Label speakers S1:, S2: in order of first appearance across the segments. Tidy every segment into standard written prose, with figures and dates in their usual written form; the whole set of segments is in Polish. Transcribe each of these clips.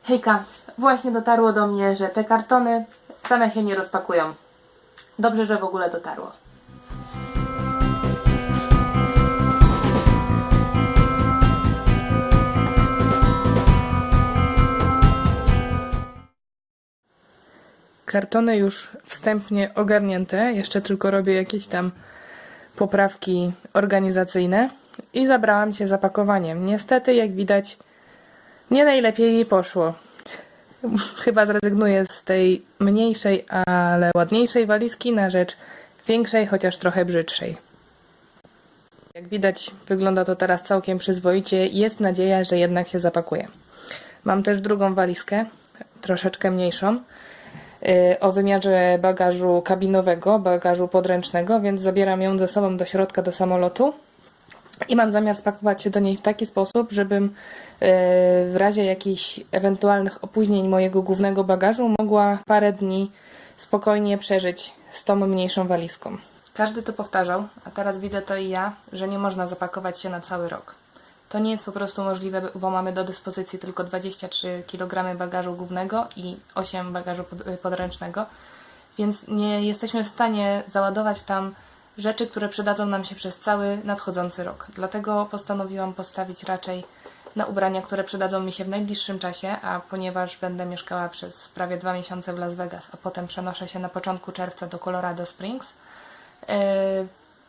S1: Hejka, właśnie dotarło do mnie, że te kartony same się nie rozpakują. Dobrze, że w ogóle dotarło. Kartony już wstępnie ogarnięte, jeszcze tylko robię jakieś tam poprawki organizacyjne i zabrałam się za pakowaniem. Niestety, jak widać, nie najlepiej mi poszło. Chyba zrezygnuję z tej mniejszej, ale ładniejszej walizki na rzecz większej, chociaż trochę brzydszej. Jak widać, wygląda to teraz całkiem przyzwoicie i jest nadzieja, że jednak się zapakuje. Mam też drugą walizkę, troszeczkę mniejszą, o wymiarze bagażu kabinowego, bagażu podręcznego, więc zabieram ją ze sobą do środka, do samolotu. I mam zamiar spakować się do niej w taki sposób, żebym w razie jakichś ewentualnych opóźnień mojego głównego bagażu mogła parę dni spokojnie przeżyć z tą mniejszą walizką. Każdy to powtarzał, a teraz widzę to i ja, że nie można zapakować się na cały rok. To nie jest po prostu możliwe, bo mamy do dyspozycji tylko 23 kg bagażu głównego i 8 bagażu podręcznego, więc nie jesteśmy w stanie załadować tam rzeczy, które przydadzą nam się przez cały nadchodzący rok. Dlatego postanowiłam postawić raczej na ubrania, które przydadzą mi się w najbliższym czasie, a ponieważ będę mieszkała przez prawie 2 miesiące w Las Vegas, a potem przenoszę się na początku czerwca do Colorado Springs,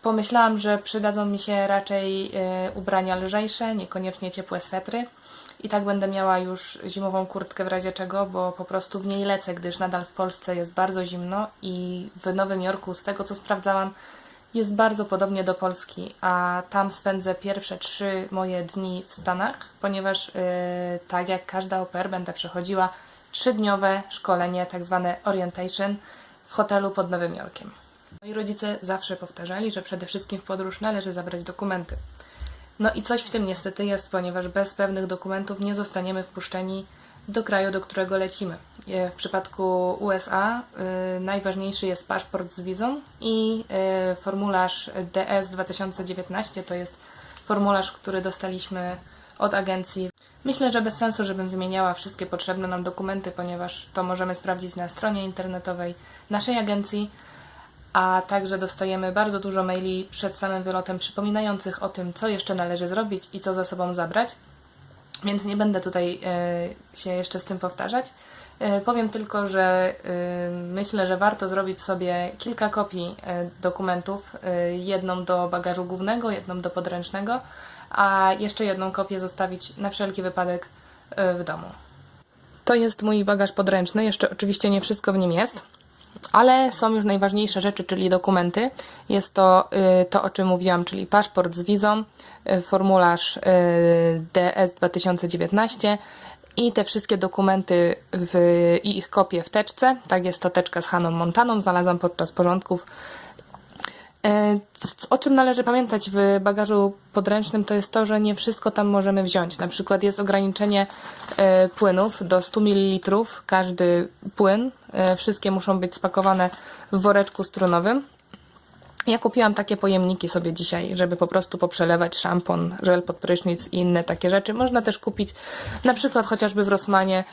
S1: pomyślałam, że przydadzą mi się raczej ubrania lżejsze, niekoniecznie ciepłe swetry. I tak będę miała już zimową kurtkę w razie czego, bo po prostu w niej lecę, gdyż nadal w Polsce jest bardzo zimno i w Nowym Jorku, z tego co sprawdzałam, jest bardzo podobnie do Polski, a tam spędzę pierwsze 3 moje dni w Stanach, ponieważ tak jak każda au pair będę przechodziła 3-dniowe szkolenie, tak zwane orientation, w hotelu pod Nowym Jorkiem. Moi rodzice zawsze powtarzali, że przede wszystkim w podróż należy zabrać dokumenty. No i coś w tym niestety jest, ponieważ bez pewnych dokumentów nie zostaniemy wpuszczeni do kraju, do którego lecimy. W przypadku USA najważniejszy jest paszport z wizą i formularz DS 2019, to jest formularz, który dostaliśmy od agencji. Myślę, że bez sensu, żebym wymieniała wszystkie potrzebne nam dokumenty, ponieważ to możemy sprawdzić na stronie internetowej naszej agencji, a także dostajemy bardzo dużo maili przed samym wylotem przypominających o tym, co jeszcze należy zrobić i co ze sobą zabrać. Więc nie będę tutaj się jeszcze z tym powtarzać. Powiem tylko, że myślę, że warto zrobić sobie kilka kopii dokumentów. Jedną do bagażu głównego, jedną do podręcznego, a jeszcze jedną kopię zostawić na wszelki wypadek w domu. To jest mój bagaż podręczny. Jeszcze oczywiście nie wszystko w nim jest, ale są już najważniejsze rzeczy, czyli dokumenty. Jest to, o czym mówiłam, czyli paszport z wizą, formularz DS 2019 i te wszystkie dokumenty i ich kopie w teczce. Tak, jest to teczka z Hannah Montaną, znalazłam podczas porządków. O czym należy pamiętać w bagażu podręcznym, to jest to, że nie wszystko tam możemy wziąć. Na przykład jest ograniczenie płynów do 100 ml, każdy płyn. Wszystkie muszą być spakowane w woreczku strunowym. Ja kupiłam takie pojemniki sobie dzisiaj, żeby po prostu poprzelewać szampon, żel pod prysznic i inne takie rzeczy. Można też kupić na przykład chociażby w Rossmanie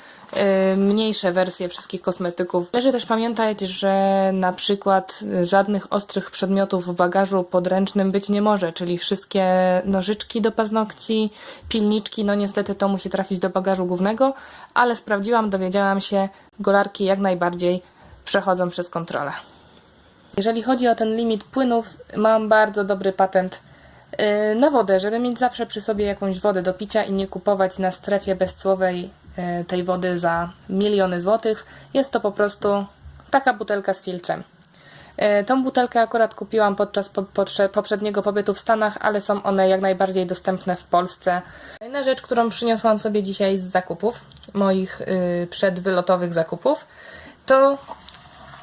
S1: mniejsze wersje wszystkich kosmetyków. Należy też pamiętać, że na przykład żadnych ostrych przedmiotów w bagażu podręcznym być nie może, czyli wszystkie nożyczki do paznokci, pilniczki, no niestety to musi trafić do bagażu głównego, ale sprawdziłam, dowiedziałam się, golarki jak najbardziej przechodzą przez kontrolę. Jeżeli chodzi o ten limit płynów, mam bardzo dobry patent na wodę, żeby mieć zawsze przy sobie jakąś wodę do picia i nie kupować na strefie bezcłowej tej wody za miliony złotych. Jest to po prostu taka butelka z filtrem. Tą butelkę akurat kupiłam podczas poprzedniego pobytu w Stanach, ale są one jak najbardziej dostępne w Polsce. Kolejna rzecz, którą przyniosłam sobie dzisiaj z zakupów, moich przedwylotowych zakupów, to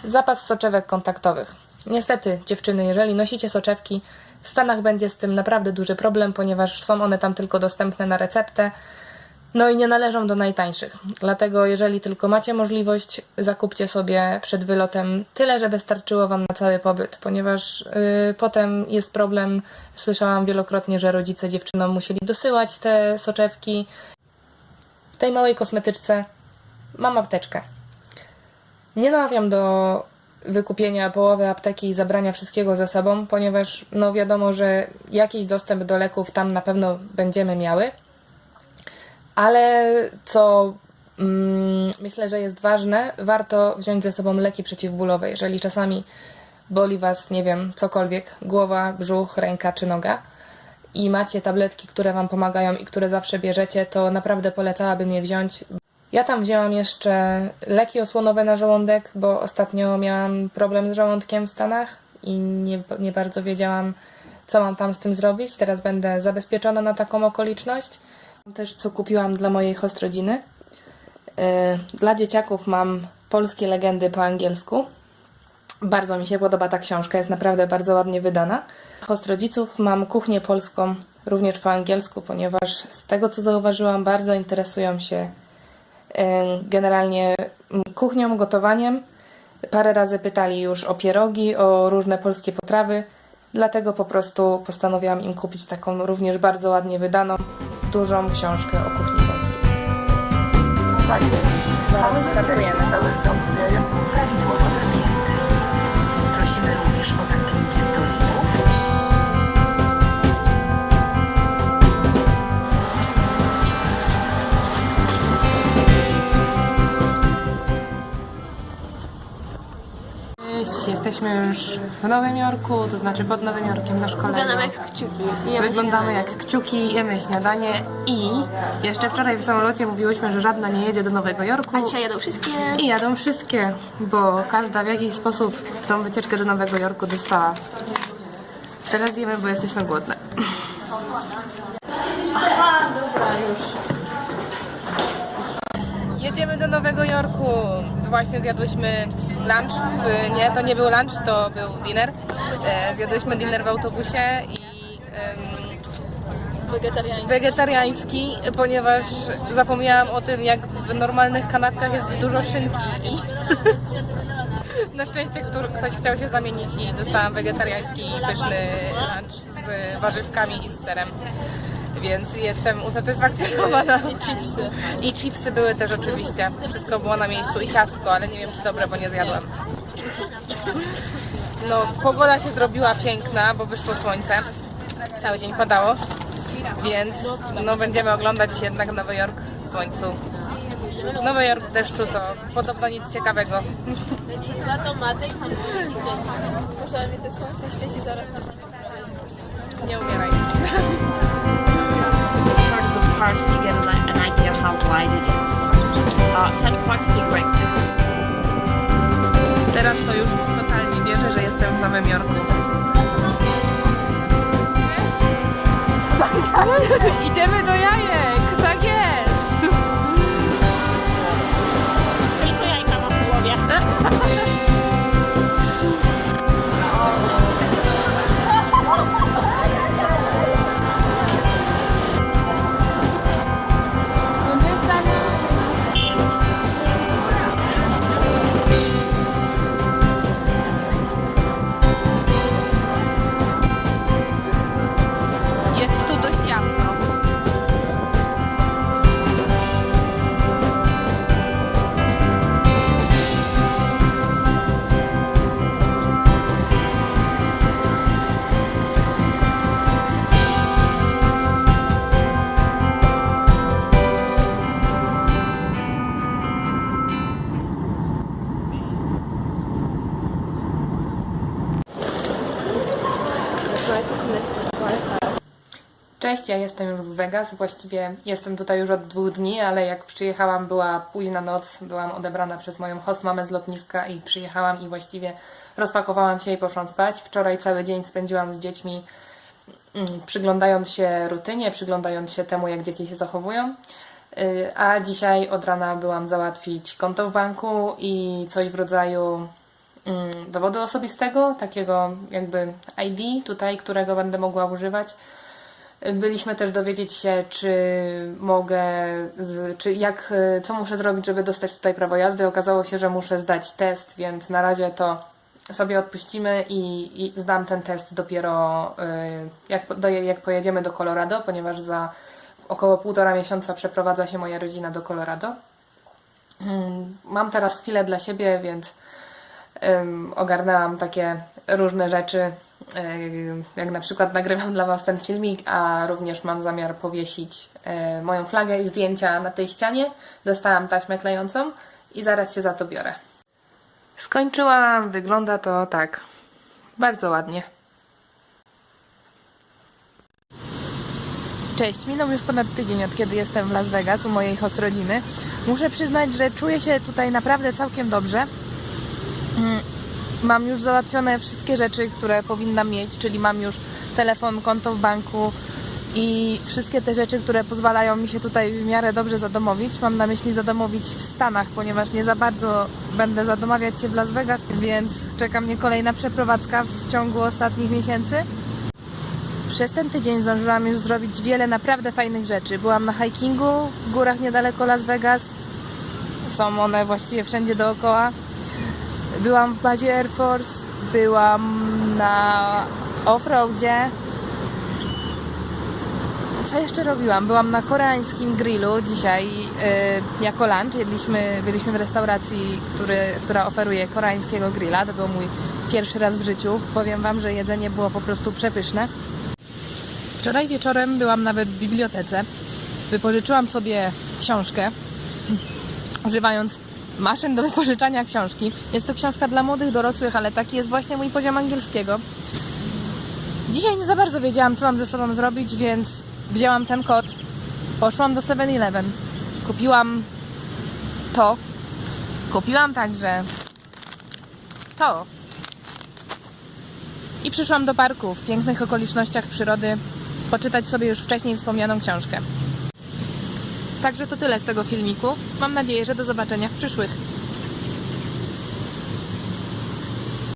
S1: zapas soczewek kontaktowych. Niestety, dziewczyny, jeżeli nosicie soczewki, w Stanach będzie z tym naprawdę duży problem, ponieważ są one tam tylko dostępne na receptę, no i nie należą do najtańszych. Dlatego, jeżeli tylko macie możliwość, zakupcie sobie przed wylotem tyle, żeby starczyło Wam na cały pobyt, ponieważ potem jest problem. Słyszałam wielokrotnie, że rodzice dziewczynom musieli dosyłać te soczewki. W tej małej kosmetyczce mam apteczkę. Nie namawiam do wykupienia połowy apteki i zabrania wszystkiego ze sobą, ponieważ no wiadomo, że jakiś dostęp do leków tam na pewno będziemy miały. Ale co myślę, że jest ważne, warto wziąć ze sobą leki przeciwbólowe. Jeżeli czasami boli Was, nie wiem, cokolwiek, głowa, brzuch, ręka czy noga i macie tabletki, które Wam pomagają i które zawsze bierzecie, to naprawdę polecałabym je wziąć. Ja tam wzięłam jeszcze leki osłonowe na żołądek, bo ostatnio miałam problem z żołądkiem w Stanach i nie bardzo wiedziałam, co mam tam z tym zrobić. Teraz będę zabezpieczona na taką okoliczność. Też co kupiłam dla mojej hostrodziny. Dla dzieciaków mam Polskie legendy po angielsku. Bardzo mi się podoba ta książka, jest naprawdę bardzo ładnie wydana. Hostrodziców mam kuchnię polską również po angielsku, ponieważ z tego co zauważyłam, bardzo interesują się generalnie kuchnią, gotowaniem. Parę razy pytali już o pierogi, o różne polskie potrawy, dlatego po prostu postanowiłam im kupić taką również bardzo ładnie wydaną, dużą książkę o kuchni polskiej. Tak, zaraz startujemy.
S2: Prosimy również o zamknięcie stolików.
S1: Cześć, jesteśmy już w Nowym Jorku, to znaczy pod Nowym Jorkiem na szkoleniu.
S3: Wyglądamy jak kciuki.
S1: Wyglądamy jak kciuki, jemy śniadanie i jeszcze wczoraj w samolocie mówiłyśmy, że żadna nie jedzie do Nowego Jorku.
S3: A dzisiaj jadą wszystkie.
S1: I jadą wszystkie, bo każda w jakiś sposób tą wycieczkę do Nowego Jorku dostała. Teraz jemy, bo jesteśmy głodne.
S3: Aha, dobra, już.
S1: Jedziemy do Nowego Jorku. Właśnie zjadłyśmy lunch. Nie, to nie był lunch, to był dinner. Zjadłyśmy dinner w autobusie i wegetariański, ponieważ zapomniałam o tym, jak w normalnych kanapkach jest dużo szynki i na szczęście ktoś chciał się zamienić i dostałam wegetariański pyszny lunch z warzywkami i z serem. Więc jestem usatysfakcjonowana.
S3: I chipsy.
S1: I chipsy były też oczywiście. Wszystko było na miejscu i ciastko, ale nie wiem czy dobre, bo nie zjadłam. No, pogoda się zrobiła piękna, bo wyszło słońce. Cały dzień padało, więc no, będziemy oglądać jednak Nowy Jork w słońcu. Nowy Jork w deszczu to podobno nic ciekawego.
S3: Dwa tomaty i może mi te słońce świeci zaraz.
S1: Nie umieraj.
S2: Parts to get an idea how wide it is. Central Park's a big break.
S1: Teraz to już totalnie wierzę, że jestem w Nowym Jorku. Idziemy do jajek! Tak jest!
S3: Tylko jajka mam w głowie.
S1: Jest tu dość jasno. Cześć, ja jestem już w Vegas, właściwie jestem tutaj już od 2 dni, ale jak przyjechałam była późna noc, byłam odebrana przez moją hostmamę z lotniska i przyjechałam i właściwie rozpakowałam się i poszłam spać. Wczoraj cały dzień spędziłam z dziećmi przyglądając się rutynie, przyglądając się temu jak dzieci się zachowują, a dzisiaj od rana byłam załatwić konto w banku i coś w rodzaju dowodu osobistego, takiego jakby ID tutaj, którego będę mogła używać. Byliśmy też dowiedzieć się, czy mogę, co muszę zrobić, żeby dostać tutaj prawo jazdy. Okazało się, że muszę zdać test, więc na razie to sobie odpuścimy i zdam ten test dopiero jak pojedziemy do Colorado, ponieważ za około 1,5 miesiąca przeprowadza się moja rodzina do Colorado. Mam teraz chwilę dla siebie, więc ogarnęłam takie różne rzeczy, jak na przykład nagrywam dla Was ten filmik, a również mam zamiar powiesić moją flagę i zdjęcia na tej ścianie. Dostałam taśmę klejącą i zaraz się za to biorę. Skończyłam, wygląda to tak bardzo ładnie. Cześć, minął już ponad tydzień, od kiedy jestem w Las Vegas u mojej host rodziny. Muszę przyznać, że czuję się tutaj naprawdę całkiem dobrze. Mam już załatwione wszystkie rzeczy, które powinnam mieć, czyli mam już telefon, konto w banku i wszystkie te rzeczy, które pozwalają mi się tutaj w miarę dobrze zadomowić. Mam na myśli zadomowić w Stanach, ponieważ nie za bardzo będę zadomawiać się w Las Vegas, więc czeka mnie kolejna przeprowadzka w ciągu ostatnich miesięcy. Przez ten tydzień zdążyłam już zrobić wiele naprawdę fajnych rzeczy. Byłam na hikingu w górach niedaleko Las Vegas. Są one właściwie wszędzie dookoła. Byłam w bazie Air Force. Byłam na offroadzie. Co jeszcze robiłam? Byłam na koreańskim grillu dzisiaj jako lunch. Byliśmy w restauracji, która oferuje koreańskiego grilla. To był mój pierwszy raz w życiu. Powiem Wam, że jedzenie było po prostu przepyszne. Wczoraj wieczorem byłam nawet w bibliotece. Wypożyczyłam sobie książkę, używając maszyn do wypożyczania książki. Jest to książka dla młodych dorosłych, ale taki jest właśnie mój poziom angielskiego. Dzisiaj nie za bardzo wiedziałam, co mam ze sobą zrobić, więc wzięłam ten kod, poszłam do 7-Eleven, kupiłam to, kupiłam także to i przyszłam do parku w pięknych okolicznościach przyrody poczytać sobie już wcześniej wspomnianą książkę. Także to tyle z tego filmiku. Mam nadzieję, że do zobaczenia w przyszłych.